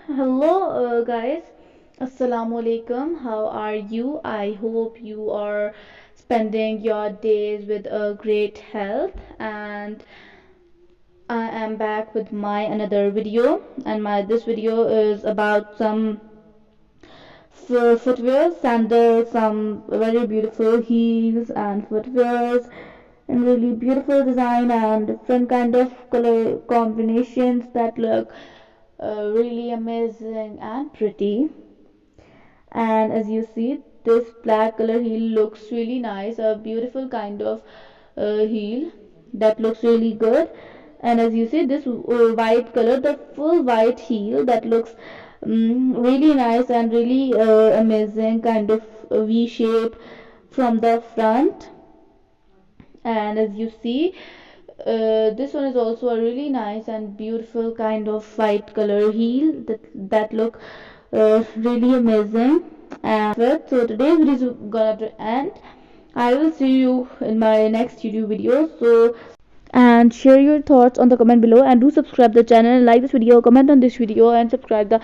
Hello, guys. Assalamu alaikum. How are you? I hope you are spending your days with a great health. And I am back with my another video. And my this video is about some footwear, sandals, some very beautiful heels and footwears, and really beautiful design and different kind of color combinations that look really amazing and pretty. And as you see, this black color heel looks really nice, a beautiful kind of heel that looks really good. And as you see, this white color, the full white heel that looks really nice and really amazing, kind of V shape from the front. And as you see, this one is also a really nice and beautiful kind of white color heel that look really amazing. And so today's video is gonna to end. I will see you in my next YouTube video. So and share your thoughts on the comment below, and do subscribe the channel, like this video, comment on this video, and subscribe the